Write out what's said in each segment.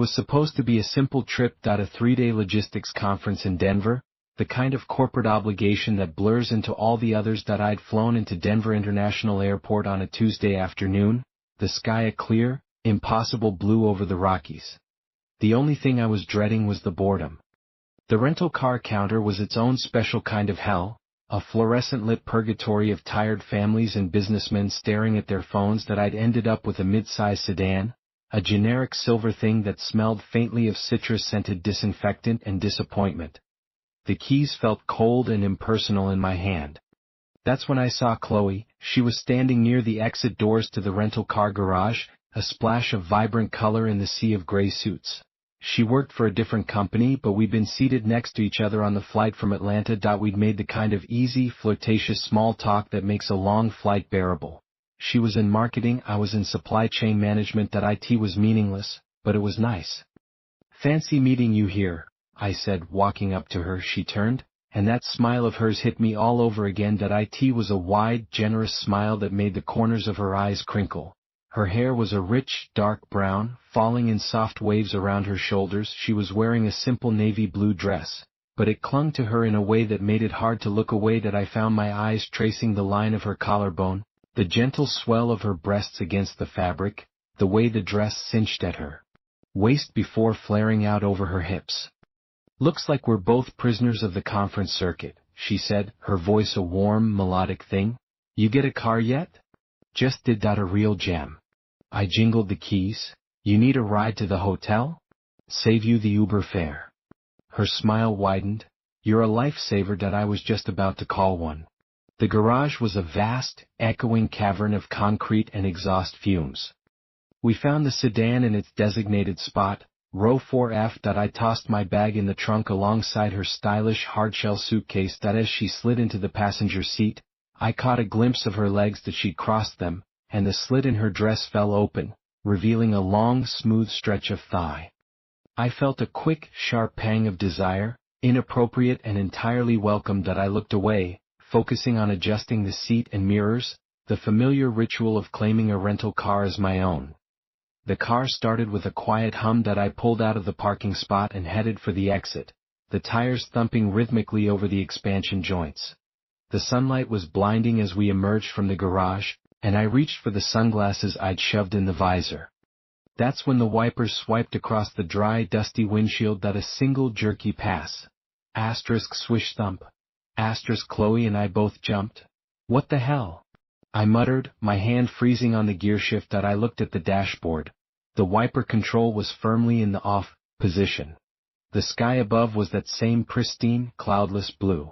was supposed to be a simple trip. A 3-day logistics conference in Denver, the kind of corporate obligation that blurs into all the others. I'd flown into Denver International Airport on a Tuesday afternoon, the sky a clear, impossible blue over the Rockies. The only thing I was dreading was the boredom. The rental car counter was its own special kind of hell, a fluorescent-lit purgatory of tired families and businessmen staring at their phones. I'd ended up with a mid-size sedan, a generic silver thing that smelled faintly of citrus-scented disinfectant and disappointment. The keys felt cold and impersonal in my hand. That's when I saw Chloe. She was standing near the exit doors to the rental car garage, a splash of vibrant color in the sea of gray suits. She worked for a different company, but we'd been seated next to each other on the flight from Atlanta. We'd made the kind of easy, flirtatious small talk that makes a long flight bearable. She was in marketing, I was in supply chain management. IT was meaningless, but it was nice. "Fancy meeting you here," I said, walking up to her. She turned, and that smile of hers hit me all over again. It was a wide, generous smile that made the corners of her eyes crinkle. Her hair was a rich, dark brown, falling in soft waves around her shoulders. She was wearing a simple navy blue dress, but it clung to her in a way that made it hard to look away. I found my eyes tracing the line of her collarbone, the gentle swell of her breasts against the fabric, the way the dress cinched at her waist before flaring out over her hips. "Looks like we're both prisoners of the conference circuit," she said, her voice a warm, melodic thing. "You get a car yet?" "Just did. A real gem." I jingled the keys. "You need a ride to the hotel? Save you the Uber fare." Her smile widened. "You're a lifesaver." I was just about to call one. The garage was a vast, echoing cavern of concrete and exhaust fumes. We found the sedan in its designated spot, row 4F. I tossed my bag in the trunk alongside her stylish hardshell suitcase. As she slid into the passenger seat, I caught a glimpse of her legs. She'd crossed them, and the slit in her dress fell open, revealing a long, smooth stretch of thigh. I felt a quick, sharp pang of desire, inappropriate and entirely welcome. I looked away, focusing on adjusting the seat and mirrors, the familiar ritual of claiming a rental car as my own. The car started with a quiet hum. I pulled out of the parking spot and headed for the exit, the tires thumping rhythmically over the expansion joints. The sunlight was blinding as we emerged from the garage, and I reached for the sunglasses I'd shoved in the visor. That's when the wipers swiped across the dry, dusty windshield. A single jerky pass. Asterisk swish thump. Asterisk Chloe and I both jumped. "What the hell?" I muttered, my hand freezing on the gearshift. I looked at the dashboard. The wiper control was firmly in the off position. The sky above was that same pristine, cloudless blue.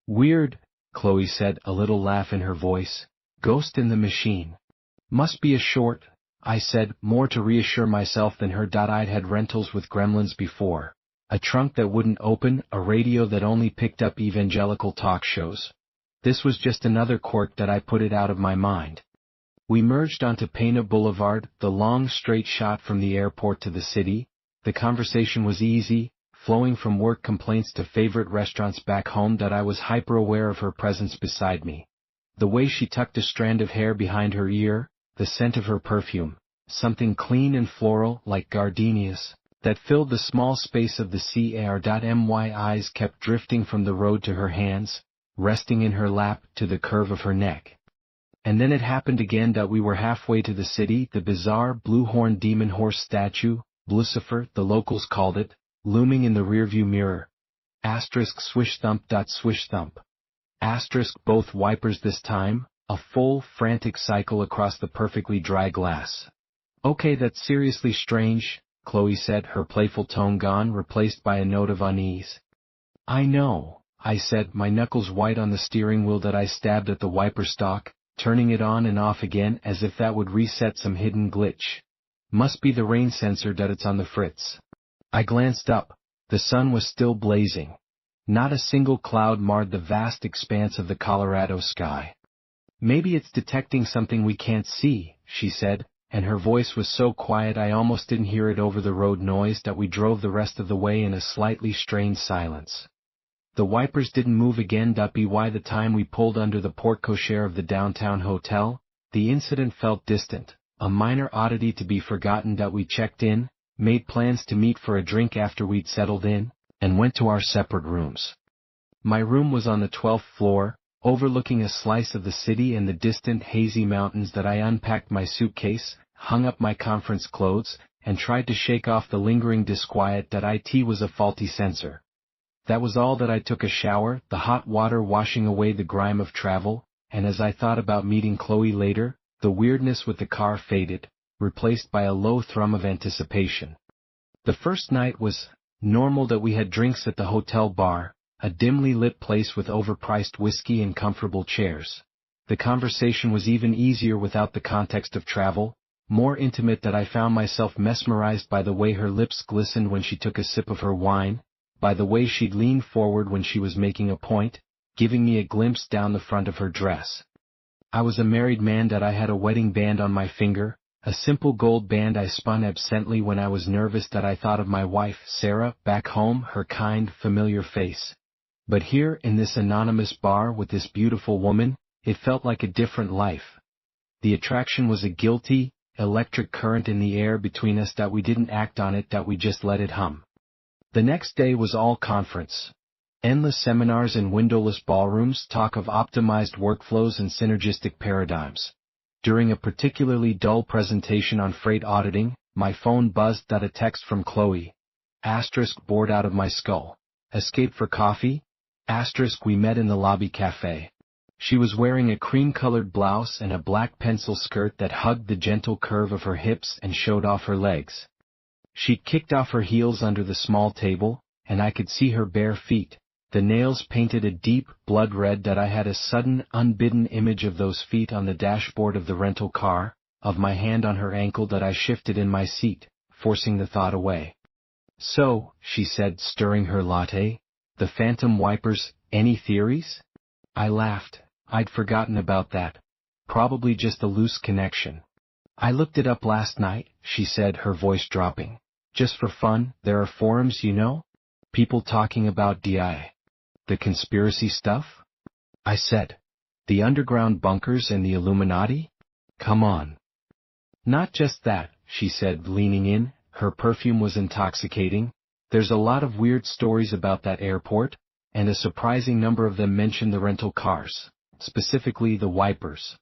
"Weird," Chloe said, a little laugh in her voice. "Ghost in the machine." "Must be a short," I said, more to reassure myself than her. I'd had rentals with gremlins before. A trunk that wouldn't open, a radio that only picked up evangelical talk shows. This was just another quirk. I put it out of my mind. We merged onto Pena Boulevard, the long straight shot from the airport to the city. The conversation was easy, flowing from work complaints to favorite restaurants back home. I was hyper-aware of her presence beside me. The way she tucked a strand of hair behind her ear, the scent of her perfume, something clean and floral, like gardenias, that filled the small space of the car. My eyes kept drifting from the road to her hands, resting in her lap, to the curve of her neck. And then it happened again. We were halfway to the city, the bizarre blue-horned demon horse statue, Lucifer, the locals called it, looming in the rearview mirror. Asterisk swish thump. Swish thump. Asterisk both wipers this time, a full, frantic cycle across the perfectly dry glass. "Okay, that's seriously strange," Chloe said, her playful tone gone, replaced by a note of unease. "I know," I said, my knuckles white on the steering wheel. I stabbed at the wiper stalk, turning it on and off again as if that would reset some hidden glitch. "Must be the rain sensor. It's on the fritz." I glanced up. The sun was still blazing. Not a single cloud marred the vast expanse of the Colorado sky. "Maybe it's detecting something we can't see," she said, and her voice was so quiet I almost didn't hear it over the road noise. We drove the rest of the way in a slightly strained silence. The wipers didn't move again. By the time we pulled under the porte cochere of the downtown hotel, the incident felt distant, a minor oddity to be forgotten. We checked in, made plans to meet for a drink after we'd settled in, and went to our separate rooms. My room was on the 12th floor, overlooking a slice of the city and the distant hazy mountains. That I unpacked my suitcase, hung up my conference clothes, and tried to shake off the lingering disquiet that it was a faulty sensor. That was all. That I took a shower, the hot water washing away the grime of travel, and as I thought about meeting Chloe later, the weirdness with the car faded, replaced by a low thrum of anticipation. The first night was normal. That we had drinks at the hotel bar, a dimly lit place with overpriced whiskey and comfortable chairs. The conversation was even easier without the context of travel, more intimate. That I found myself mesmerized by the way her lips glistened when she took a sip of her wine, by the way she'd lean forward when she was making a point, giving me a glimpse down the front of her dress. I was a married man. That I had a wedding band on my finger, a simple gold band I spun absently when I was nervous. That I thought of my wife, Sarah, back home, her kind, familiar face. But here, in this anonymous bar with this beautiful woman, it felt like a different life. The attraction was a guilty, electric current in the air between us. That we didn't act on it, that we just let it hum. The next day was all conference. Endless seminars in windowless ballrooms, talk of optimized workflows and synergistic paradigms. During a particularly dull presentation on freight auditing, my phone buzzed. That a text from Chloe. Bored out of my skull. Escape for coffee? We met in the lobby cafe. She was wearing a cream-colored blouse and a black pencil skirt that hugged the gentle curve of her hips and showed off her legs. She'd kicked off her heels under the small table, and I could see her bare feet, the nails painted a deep blood red. That I had a sudden, unbidden image of those feet on the dashboard of the rental car, of my hand on her ankle. That I shifted in my seat, forcing the thought away. "So," she said, stirring her latte, "the phantom wipers, any theories?" I laughed. I'd forgotten about that. Probably just a loose connection. "I looked it up last night," she said, her voice dropping. "Just for fun. There are forums, you know? People talking about the conspiracy stuff?" I said. "The underground bunkers and the Illuminati? Come on." "Not just that," she said, leaning in. Her perfume was intoxicating. "There's a lot of weird stories about that airport, and a surprising number of them mention the rental cars, specifically the wipers."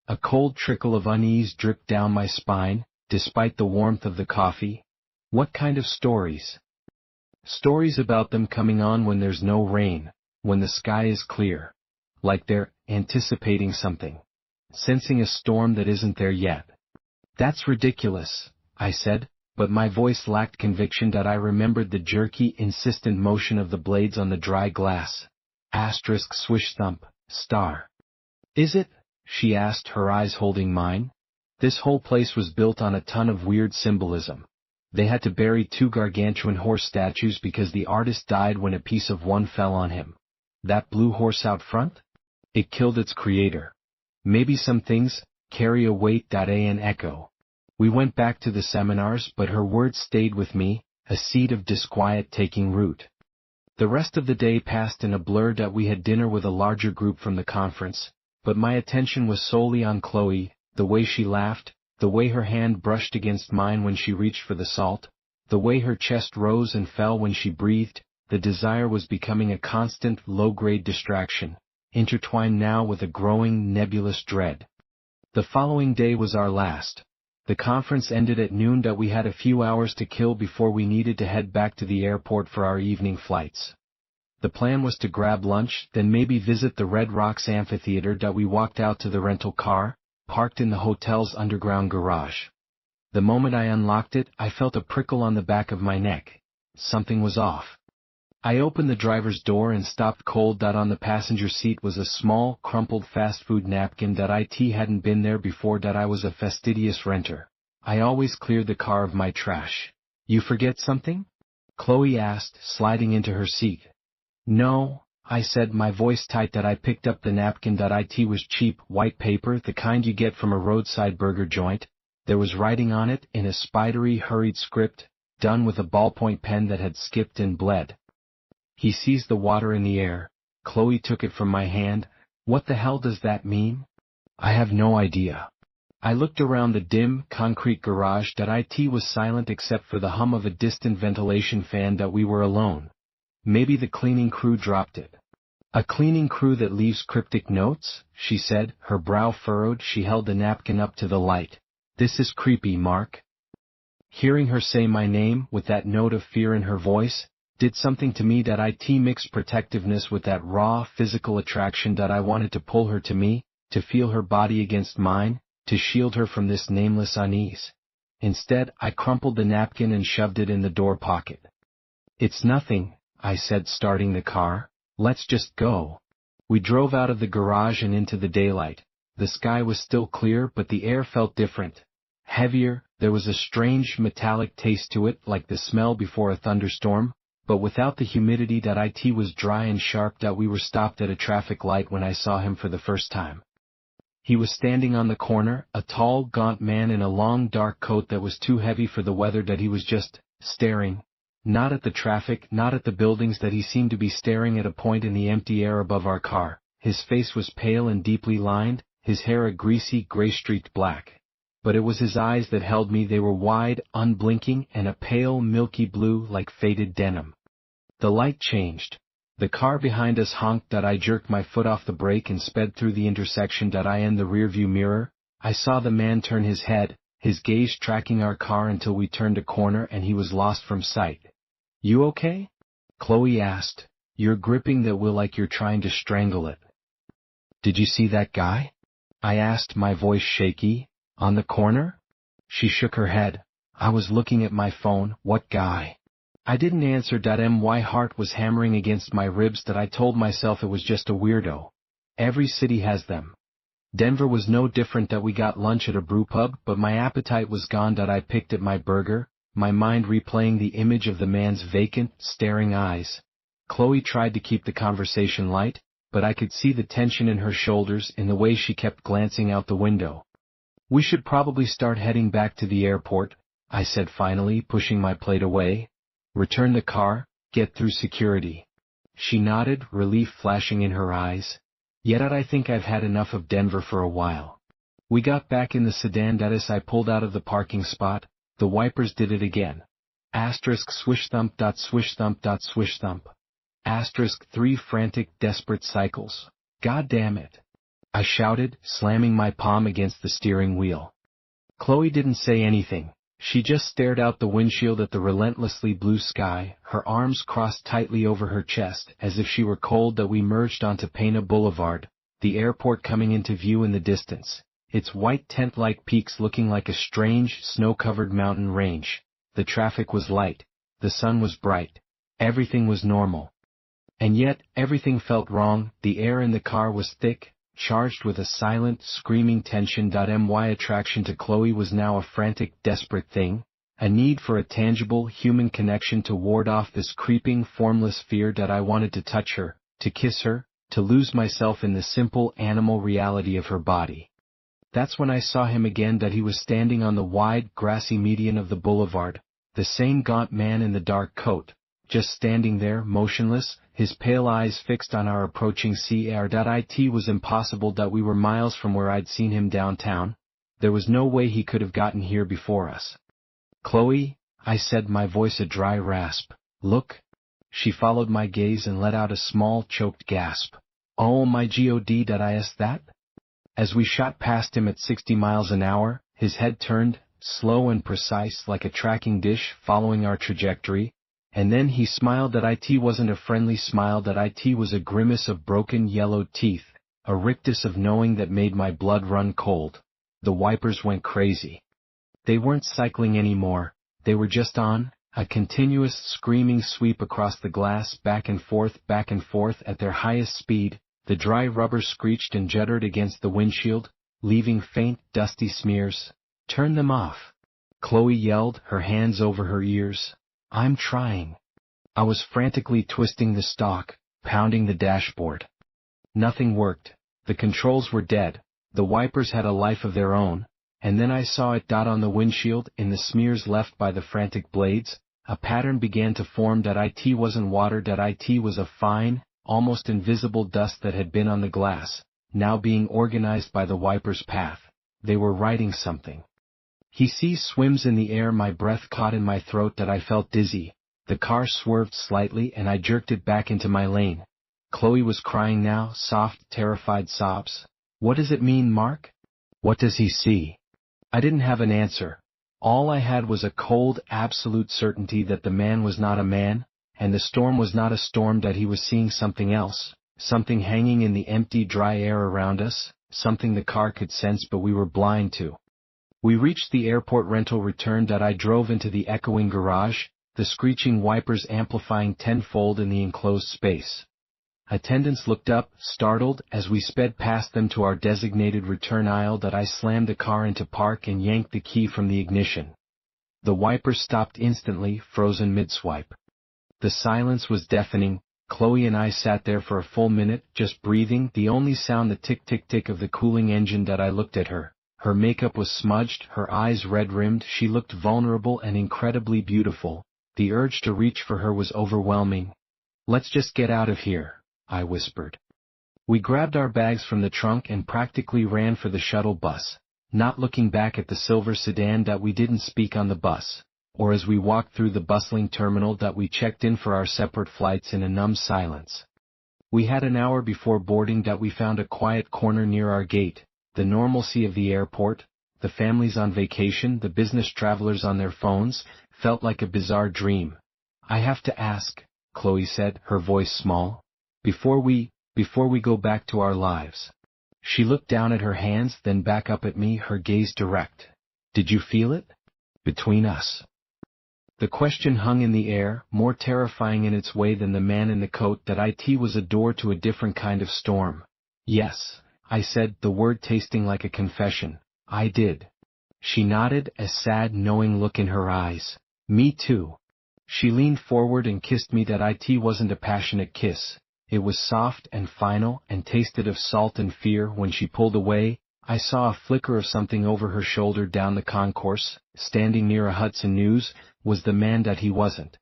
A cold trickle of unease dripped down my spine, despite the warmth of the coffee. "What kind of stories?" "Stories about them coming on when there's no rain, when the sky is clear. Like they're anticipating something. Sensing a storm that isn't there yet." "That's ridiculous," I said, but my voice lacked conviction. That I remembered the jerky, insistent motion of the blades on the dry glass. Swish thump, star. "Is it?" she asked, her eyes holding mine. "This whole place was built on a ton of weird symbolism. They had to bury 2 gargantuan horse statues because the artist died when a piece of one fell on him. That blue horse out front? It killed its creator. Maybe some things carry a weight. An echo." We went back to the seminars, but her words stayed with me, a seed of disquiet taking root. The rest of the day passed in a blur. We had dinner with a larger group from the conference, but my attention was solely on Chloe, the way she laughed, the way her hand brushed against mine when she reached for the salt, the way her chest rose and fell when she breathed. The desire was becoming a constant, low-grade distraction, intertwined now with a growing, nebulous dread. The following day was our last. The conference ended at noon. We had a few hours to kill before we needed to head back to the airport for our evening flights. The plan was to grab lunch, then maybe visit the Red Rocks Amphitheater. We walked out to the rental car, parked in the hotel's underground garage. The moment I unlocked it, I felt a prickle on the back of my neck. Something was off. I opened the driver's door and stopped cold. On the passenger seat was a small, crumpled fast food napkin. It hadn't been there before. I was a fastidious renter. I always cleared the car of my trash. "You forget something?" Chloe asked, sliding into her seat. "No," I said, my voice tight. I picked up the napkin. It was cheap, white paper, the kind you get from a roadside burger joint. There was writing on it, in a spidery, hurried script, done with a ballpoint pen that had skipped and bled. "He sees the water in the air." Chloe took it from my hand. "What the hell does that mean?" "I have no idea." I looked around the dim, concrete garage. It was silent except for the hum of a distant ventilation fan. That we were alone. Maybe the cleaning crew dropped it. A cleaning crew that leaves cryptic notes, she said, her brow furrowed. She held the napkin up to the light. This is creepy, Mark. Hearing her say my name, with that note of fear in her voice, did something to me. It mixed protectiveness with that raw, physical attraction. I wanted to pull her to me, to feel her body against mine, to shield her from this nameless unease. Instead, I crumpled the napkin and shoved it in the door pocket. It's nothing, I said, starting the car. Let's just go. We drove out of the garage and into the daylight. The sky was still clear, but the air felt different. Heavier, there was a strange metallic taste to it, like the smell before a thunderstorm, but without the humidity. It was dry and sharp. We were stopped at a traffic light when I saw him for the first time. He was standing on the corner, a tall, gaunt man in a long dark coat that was too heavy for the weather. He was just staring. Not at the traffic, not at the buildings. He seemed to be staring at a point in the empty air above our car. His face was pale and deeply lined, his hair a greasy, gray-streaked black. But it was his eyes that held me. They were wide, unblinking, and a pale, milky blue like faded denim. The light changed. The car behind us honked. I jerked my foot off the brake and sped through the intersection. In the rearview mirror, I saw the man turn his head, his gaze tracking our car until we turned a corner and he was lost from sight. You okay? Chloe asked. You're gripping that wheel like you're trying to strangle it. Did you see that guy? I asked, my voice shaky. On the corner? She shook her head. I was looking at my phone. What guy? I didn't answer. My heart was hammering against my ribs. I told myself it was just a weirdo. Every city has them. Denver was no different. We got lunch at a brew pub, but my appetite was gone. I picked at my burger, my mind replaying the image of the man's vacant, staring eyes. Chloe tried to keep the conversation light, but I could see the tension in her shoulders, in the way she kept glancing out the window. We should probably start heading back to the airport, I said finally, pushing my plate away. Return the car, get through security. She nodded, relief flashing in her eyes. Yet I think I've had enough of Denver for a while. We got back in the sedan. I pulled out of the parking spot. The wipers did it again. Asterisk swish thump. Swish thump. Swish thump. Asterisk 3 frantic, desperate cycles. God damn it. I shouted, slamming my palm against the steering wheel. Chloe didn't say anything. She just stared out the windshield at the relentlessly blue sky, her arms crossed tightly over her chest, as if she were cold. We merged onto Pena Boulevard, the airport coming into view in the distance, its white tent-like peaks looking like a strange, snow-covered mountain range. The traffic was light. The sun was bright. Everything was normal. And yet, everything felt wrong. The air in the car was thick, charged with a silent, screaming tension. My attraction to Chloe was now a frantic, desperate thing, a need for a tangible, human connection to ward off this creeping, formless fear. I wanted to touch her, to kiss her, to lose myself in the simple, animal reality of her body. That's when I saw him again. He was standing on the wide, grassy median of the boulevard, the same gaunt man in the dark coat, just standing there, motionless, his pale eyes fixed on our approaching car. It was impossible. We were miles from where I'd seen him downtown. There was no way he could have gotten here before us. Chloe, I said, my voice a dry rasp. Look. She followed my gaze and let out a small, choked gasp. Oh my God, did I ask that? As we shot past him at 60 miles an hour, his head turned, slow and precise like a tracking dish, following our trajectory. And then he smiled. It wasn't a friendly smile. It was a grimace of broken, yellowed teeth, a rictus of knowing that made my blood run cold. The wipers went crazy. They weren't cycling anymore. They were just on, a continuous screaming sweep across the glass, back and forth at their highest speed. The dry rubber screeched and juddered against the windshield, leaving faint, dusty smears. Turn them off. Chloe yelled, her hands over her ears. I'm trying. I was frantically twisting the stalk, pounding the dashboard. Nothing worked. The controls were dead. The wipers had a life of their own. And then I saw it on the windshield, in the smears left by the frantic blades. A pattern began to form. It wasn't water. It was a fine, almost invisible dust that had been on the glass, now being organized by the wiper's path. they were writing something. He sees swims in the air. My breath caught in my throat that I felt dizzy. The car swerved slightly and I jerked it back into my lane. Chloe was crying now, soft, terrified sobs. What does it mean, Mark? What does he see? I didn't have an answer. All I had was a cold, absolute certainty that the man was not a man, and the storm was not a storm, that he was seeing something else, something hanging in the empty, dry air around us, something the car could sense but we were blind to. We reached the airport rental, returned that I drove into the echoing garage, the screeching wipers amplifying tenfold in the enclosed space. Attendants looked up, startled, as we sped past them to our designated return aisle. That I slammed the car into park and yanked the key from the ignition. The wipers stopped instantly, frozen mid-swipe. The silence was deafening. Chloe and I sat there for a full minute, just breathing, the only sound the tick-tick-tick of the cooling engine. That I looked at her. Her makeup was smudged, her eyes red-rimmed. She looked vulnerable and incredibly beautiful. The urge to reach for her was overwhelming. Let's just get out of here, I whispered. We grabbed our bags from the trunk and practically ran for the shuttle bus, not looking back at the silver sedan. That we didn't speak on the bus, or as we walked through the bustling terminal. That we checked in for our separate flights in a numb silence. We had an hour before boarding. That we found a quiet corner near our gate. The normalcy of the airport, the families on vacation, the business travelers on their phones, felt like a bizarre dream. I have to ask, Chloe said, her voice small. Before we go back to our lives. She looked down at her hands, then back up at me, her gaze direct. Did you feel it? Between us? The question hung in the air, more terrifying in its way than the man in the coat. That it was a door to a different kind of storm. Yes, I said, the word tasting like a confession. I did. She nodded, a sad, knowing look in her eyes. Me too. She leaned forward and kissed me. That it wasn't a passionate kiss. It was soft and final, and tasted of salt and fear. When she pulled away, I saw a flicker of something over her shoulder. Down the concourse, standing near a Hudson News, was the man. That he wasn't.